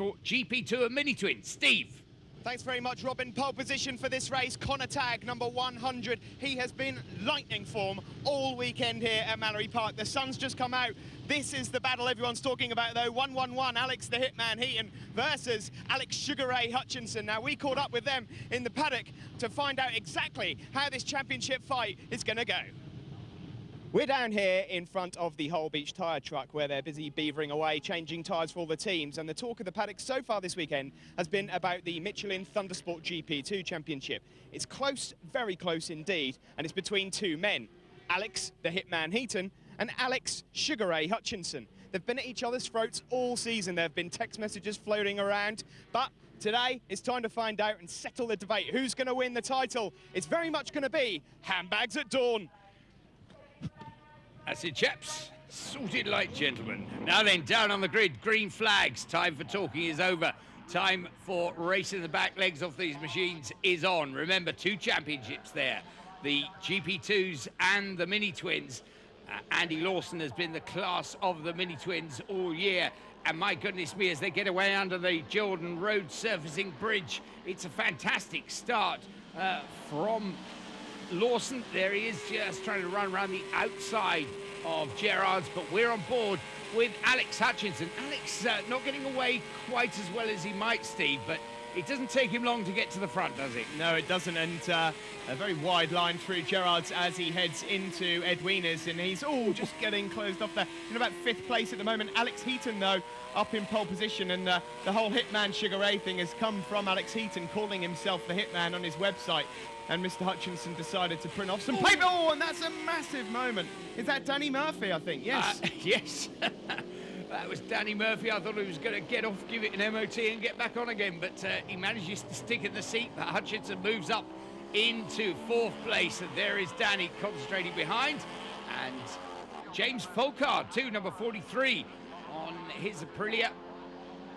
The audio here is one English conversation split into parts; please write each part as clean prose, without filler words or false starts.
GP2 and Mini Twin. Steve. Thanks very much, Robin. Pole position for this race, Connor Tagg, number 100. He has been lightning form all weekend here at Mallory Park. The sun's just come out. This is the battle everyone's talking about, though. 1-1-1, Alex the Hitman Heaton versus Alex Sugar Ray Hutchinson. Now, we caught up with them in the paddock to find out exactly how this championship fight is going to go. We're down here in front of the Whole Beach tyre truck where they're busy beavering away, changing tyres for all the teams. And the talk of the paddock so far this weekend has been about the Michelin Thundersport GP2 Championship. It's close, very close indeed, and it's between two men, Alex the Hitman Heaton and Alex Sugar Ray Hutchinson. They've been at each other's throats all season. There have been text messages floating around, but today it's time to find out and settle the debate. Who's going to win the title? It's very much going to be handbags at dawn. That's it, chaps. Sorted like gentlemen. Now then, down on the grid, green flags. Time for talking is over. Time for racing the back legs off these machines is on. Remember, 2 championships there. The GP2s and the Mini Twins. Andy Lawson has been the class of the Mini Twins all year. And my goodness me, as they get away under the Jordan Road surfacing bridge, it's a fantastic start from Lawson. There he is, just trying to run around the outside of Gerard's, but we're on board with Alex Hutchinson. Alex not getting away quite as well as he might, Steve, but it doesn't take him long to get to the front, does it? No, it doesn't, and a very wide line through Gerard's as he heads into Edwina's, and he's all just getting closed off there. In about 5th place at the moment. Alex Heaton, though, up in pole position, and the whole Hitman Sugar Ray thing has come from Alex Heaton calling himself the Hitman on his website. And Mr. Hutchinson decided to print off some paper. Oh, and that's a massive moment. Is that Danny Murphy, I think? Yes. Yes. That was Danny Murphy. I thought he was going to get off, give it an MOT and get back on again, but he manages to stick in the seat. But Hutchinson moves up into 4th place, and there is Danny concentrating behind. And James Folkard, too, number 43 on his Aprilia.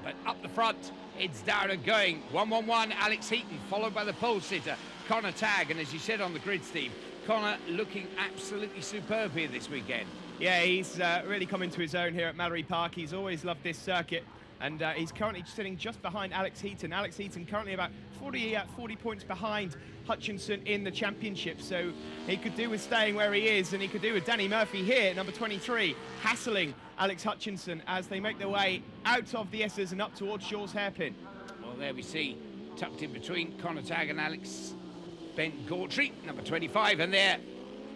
But up the front, it's down and going. 1-1-1, Alex Heaton, followed by the pole sitter, Connor Tagg. And as you said on the grid, Steve, Connor looking absolutely superb here this weekend. Yeah, he's really come into his own here at Mallory Park. He's always loved this circuit, and he's currently sitting just behind Alex Heaton. Alex Heaton currently about 40 points behind Hutchinson in the championship, so he could do with staying where he is, and he could do with Danny Murphy here, number 23, hassling Alex Hutchinson as they make their way out of the S's and up towards Shaw's hairpin. Well, there we see, tucked in between Connor Tagg and Alex, Ben Gautry, number 25, and there,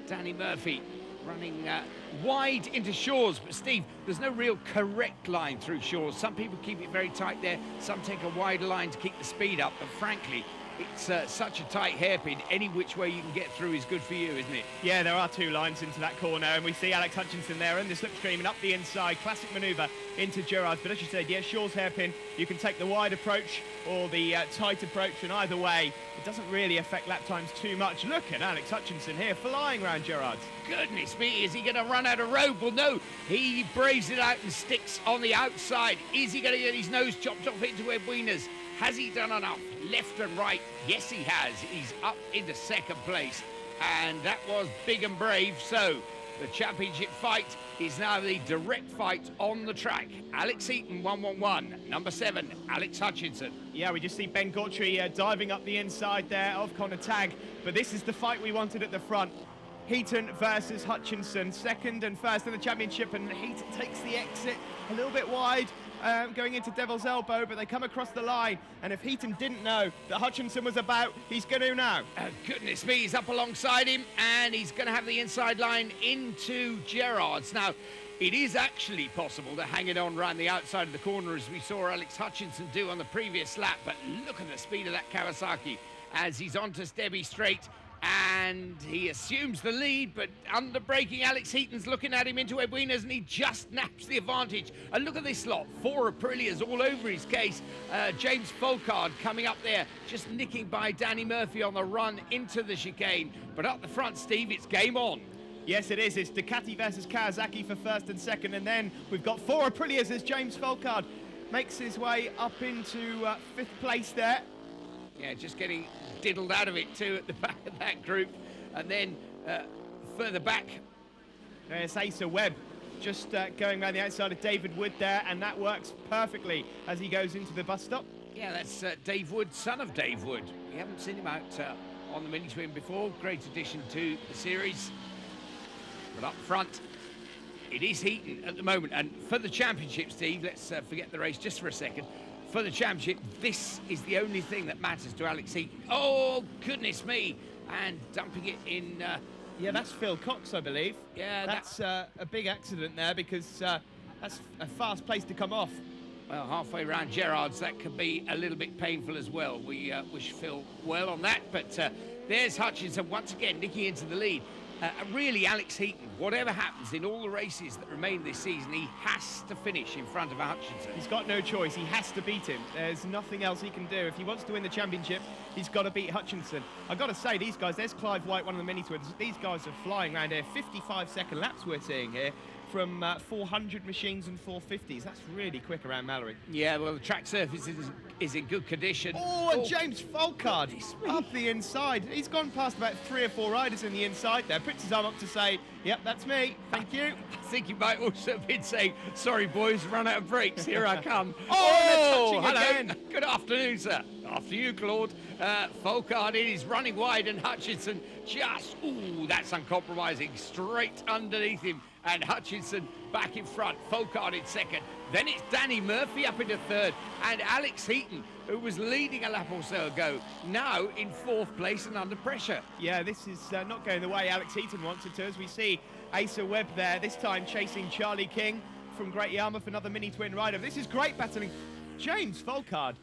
Danny Murphy running wide into Shaw's. But Steve, there's no real correct line through Shaw's. Some people keep it very tight there, some take a wider line to keep the speed up, but frankly, it's such a tight hairpin. Any which way you can get through is good for you, isn't it? Yeah, there are 2 lines into that corner, and we see Alex Hutchinson there in the slipstream and up the inside. Classic manoeuvre into Gerard's. But as you said, yeah, Shaw's hairpin, you can take the wide approach or the tight approach, and either way, it doesn't really affect lap times too much. Look at Alex Hutchinson here flying around Gerard's. Goodness me, is he going to run out of road? Well, no, he braves it out and sticks on the outside. Is he going to get his nose chopped off into Edwina's? Has he done enough? Left and right, yes he has. He's up into 2nd place, and that was big and brave. So the championship fight is now the direct fight on the track. Alex Heaton, 1-1-1. Number 7, Alex Hutchinson. Yeah, we just see Ben Gautry diving up the inside there of Connor Tagg, but this is the fight we wanted at the front. Heaton versus Hutchinson, 2nd and 1st in the championship, and Heaton takes the exit a little bit wide, going into Devil's Elbow, but they come across the line, and if Heaton didn't know that Hutchinson was about, he's going to now. Goodness me, he's up alongside him, and he's going to have the inside line into Gerard's. Now, it is actually possible to hang it on around the outside of the corner, as we saw Alex Hutchinson do on the previous lap, but look at the speed of that Kawasaki as he's onto Stebby Straight, and he assumes the lead, but under braking, Alex Heaton's looking at him into Edwina's, and he just naps the advantage. And look at this lot, 4 Aprilias all over his case. James Folkard coming up there, just nicking by Danny Murphy on the run into the chicane. But up the front, Steve, it's game on. Yes, it is. It's Ducati versus Kawasaki for 1st and 2nd, and then we've got 4 Aprilias as James Folkard makes his way up into 5th place there. Yeah, just getting diddled out of it too at the back of that group. And then further back, there's Asa Webb just going around the outside of David Wood there, and that works perfectly as he goes into the bus stop. Yeah, that's Dave Wood, son of Dave Wood. We haven't seen him out on the mini twin before. Great addition to the series. But up front, it is Heaton at the moment. And for the championship, Steve, let's forget the race just for a second. For the championship, this is the only thing that matters to Alex Heaton. Oh, goodness me. And dumping it in... yeah, that's Phil Cox, I believe. Yeah, that's a big accident there, because that's a fast place to come off. Well, halfway around Gerrard's, that could be a little bit painful as well. We wish Phil well on that, but there's Hutchinson once again nicking into the lead. Really, Alex Heaton, whatever happens in all the races that remain this season, he has to finish in front of Hutchinson. He's got no choice. He has to beat him. There's nothing else he can do. If he wants to win the championship, he's got to beat Hutchinson. I've got to say, these guys, there's Clive White, one of the mini twins. These guys are flying around here. 55-second laps we're seeing here from 400 machines and 450s. That's really quick around Mallory. Yeah, well, the track surface is in good condition. Oh, and James Folkard up the inside. He's gone past about 3 or 4 riders in the inside there. Puts his arm up to say, yep, that's me. Thank you. I think he might also have been saying, sorry, boys, run out of brakes. Here I come. Oh, hello. again. Good afternoon, sir. After you, Claude. Folkard in, he's running wide, and Hutchinson just, that's uncompromising. Straight underneath him. And Hutchinson back in front, Folkard in second. Then it's Danny Murphy up into third, and Alex Heaton, who was leading a lap or so ago, now in 4th place and under pressure. Yeah, this is not going the way Alex Heaton wants it to, as we see Asa Webb there, this time chasing Charlie King from Great Yarmouth, another mini twin rider. This is great battling. James Folkard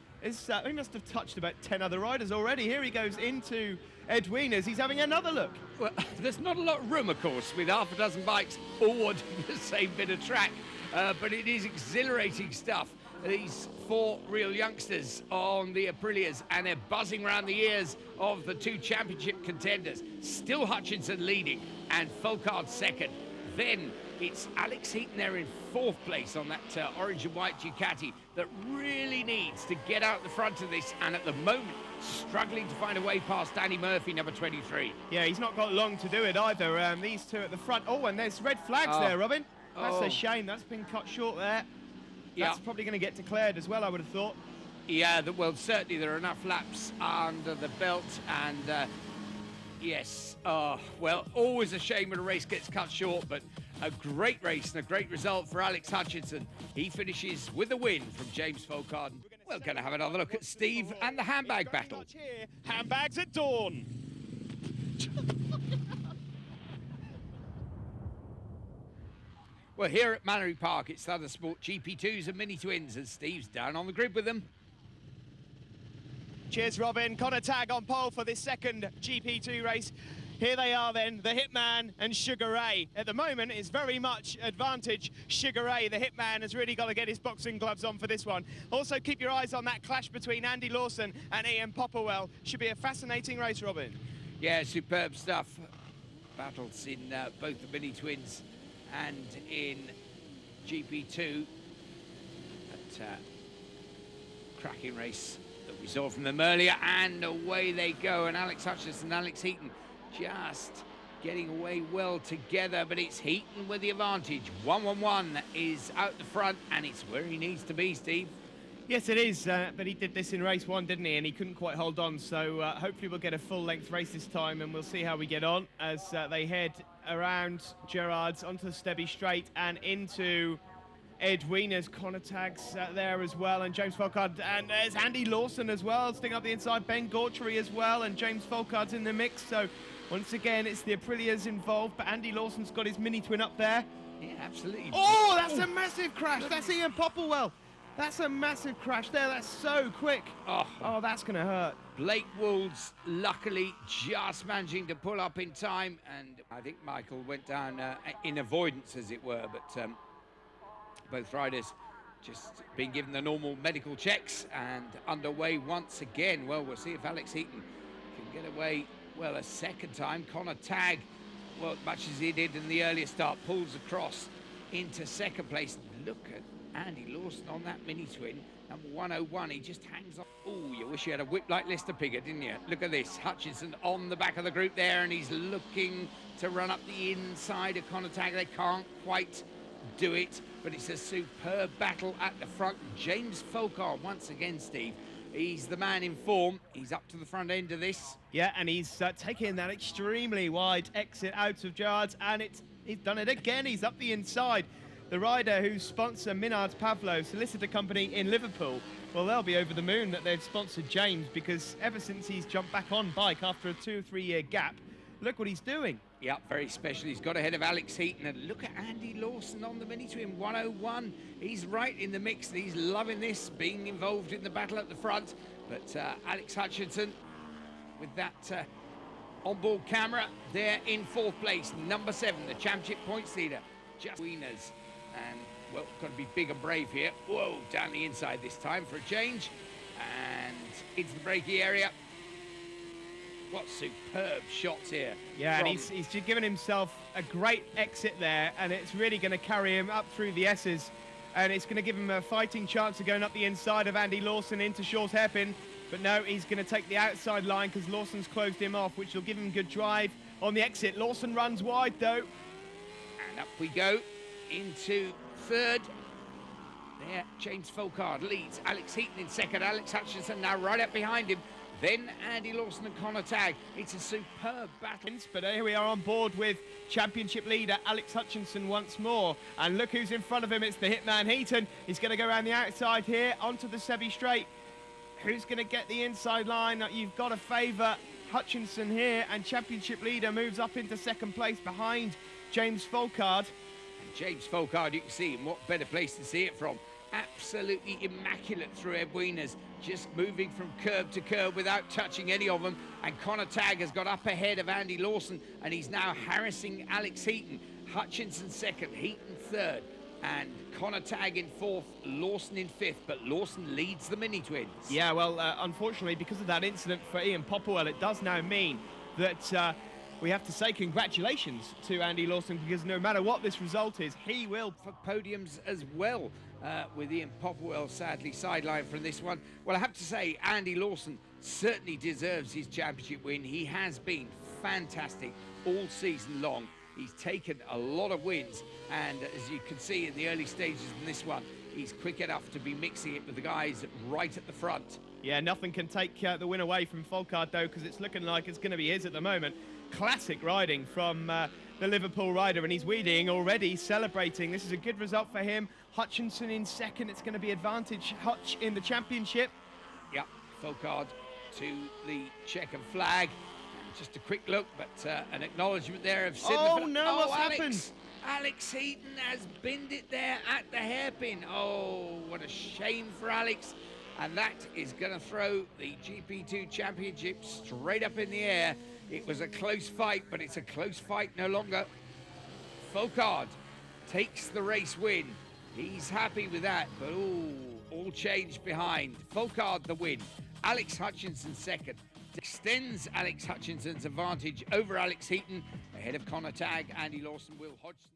he must have touched about 10 other riders already. Here he goes into Edwina's. He's having another look. Well, there's not a lot of room, of course, with half a dozen bikes all wanting the same bit of track, but it is exhilarating stuff. These 4 real youngsters on the Aprilias, and they're buzzing around the ears of the 2 championship contenders. Still Hutchinson leading, and Folkard second. Then it's Alex Heaton there in 4th place on that orange and white Ducati that really needs to get out the front of this, and at the moment struggling to find a way past Danny Murphy, number 23. Yeah, he's not got long to do it either. These 2 at the front. Oh, and there's red flags there, Robin. That's a shame. That's been cut short there. That's probably going to get declared as well, I would have thought. Yeah, well, certainly there are enough laps under the belt, and yes, well, always a shame when a race gets cut short, but a great race and a great result for Alex Hutchinson. He finishes with a win from James Folkard. We're going to have another look at Steve and the handbag battle. Handbags at dawn. Well, here at Mallory Park, it's Southern Sport GP2s and Mini Twins, and Steve's down on the grid with them. Cheers, Robin. Connor Tagg on pole for this second GP2 race. Here they are then, the Hitman and Sugar Ray. At the moment, it's very much advantage Sugar Ray. The Hitman has really got to get his boxing gloves on for this one. Also, keep your eyes on that clash between Andy Lawson and Ian Popperwell. Should be a fascinating race, Robin. Yeah, superb stuff. Battles in both the Mini Twins and in GP2. That cracking race that we saw from them earlier, and away they go. And Alex Hutchinson and Alex Heaton just getting away well together, but it's Heaton with the advantage. 1-1-1 is out the front, and it's where he needs to be, Steve. Yes, it is, but he did this in race 1, didn't he? And he couldn't quite hold on, so hopefully we'll get a full-length race this time, and we'll see how we get on as they head around Gerrard's onto the Stebby Straight and into Edwina's. Connor Tagg's there as well, and James Folkard, and there's Andy Lawson as well, sticking up the inside, Ben Gautry as well, and James Folkard's in the mix, so once again it's the Aprilias involved, but Andy Lawson's got his mini twin up there. Yeah, absolutely. Oh, that's a massive crash. That's Ian Popperwell. That's a massive crash there. That's so quick. Oh, that's going to hurt. Blake Woods, luckily, just managing to pull up in time, and I think Michael went down in avoidance, as it were, but both riders just being given the normal medical checks and underway once again. Well, we'll see if Alex Heaton can get away, well, a second time. Connor Tagg, well, much as he did in the earlier start, pulls across into second place. Look at Andy Lawson on that mini twin, number 101. He just hangs on. Oh, you wish you had a whip like Lister Piggott, didn't you? Look at this. Hutchinson on the back of the group there, and he's looking to run up the inside of Connor Tagg. They can't quite do it, but it's a superb battle at the front. James Folkard once again, Steve. He's the man in form. He's up to the front end of this. Yeah, and he's taking that extremely wide exit out of yards, and he's done it again. He's up the inside. The rider whose sponsor, Minard Pavlo, solicitor company in Liverpool, well, they'll be over the moon that they've sponsored James, because ever since he's jumped back on bike after a 2 or 3 year gap, look what he's doing. Yeah, very special. He's got ahead of Alex Heaton, and look at Andy Lawson on the mini twin 101. He's right in the mix, and he's loving this, being involved in the battle at the front. But Alex Hutchinson with that onboard camera there in 4th place, number 7, the championship points leader, just winners. And well, got to be big and brave here. Whoa, down the inside this time for a change, and into the braking area. What superb shots here. Yeah, and he's just given himself a great exit there, and it's really going to carry him up through the S's, and it's going to give him a fighting chance of going up the inside of Andy Lawson into Shaw's hairpin. But no, he's going to take the outside line because Lawson's closed him off, which will give him good drive on the exit. Lawson runs wide though. And up we go into 3rd. There, James Folkard leads. Alex Heaton in 2nd. Alex Hutchinson now right up behind him. Then Andy Lawson and Connor Tagg. It's a superb battle. But here we are on board with championship leader Alex Hutchinson once more. And look who's in front of him. It's the hitman Heaton. He's going to go around the outside here onto the Sebi Straight. Who's going to get the inside line? You've got to favour Hutchinson here, and championship leader moves up into 2nd place behind James Folkard. And James Folkard, you can see him. What better place to see it from? Absolutely immaculate through Ebwinas, just moving from curb to curb without touching any of them. And Connor Tagg has got up ahead of Andy Lawson, and he's now harassing Alex Heaton. Hutchinson 2nd, Heaton 3rd, and Connor Tagg in 4th, Lawson in 5th, but Lawson leads the mini twins. Yeah, well, unfortunately, because of that incident for Ian Popwell, it does now mean that we have to say congratulations to Andy Lawson, because no matter what this result is, he will for podiums as well, with Ian Popwell sadly sidelined from this one. Well, I have to say, Andy Lawson certainly deserves his championship win. He has been fantastic all season long. He's taken a lot of wins, and as you can see in the early stages in this one, he's quick enough to be mixing it with the guys right at the front. Yeah, nothing can take the win away from Folkard though, because it's looking like it's going to be his at the moment. Classic riding from the Liverpool rider, and he's wheeling already, celebrating. This is a good result for him. Hutchinson in 2nd. It's going to be advantage Hutch in the championship. Yeah, Folkard to the checkered flag. Just a quick look, but an acknowledgement there of Sidney. Oh no, what's happened? Alex Heaton has binned it there at the hairpin. Oh, what a shame for Alex. And that is going to throw the GP2 Championship straight up in the air. It was a close fight, but it's a close fight no longer. Folkard takes the race win. He's happy with that, but all changed behind. Folkard the win. Alex Hutchinson 2nd. Extends Alex Hutchinson's advantage over Alex Heaton, ahead of Connor Tagg, Andy Lawson, Will Hodgson.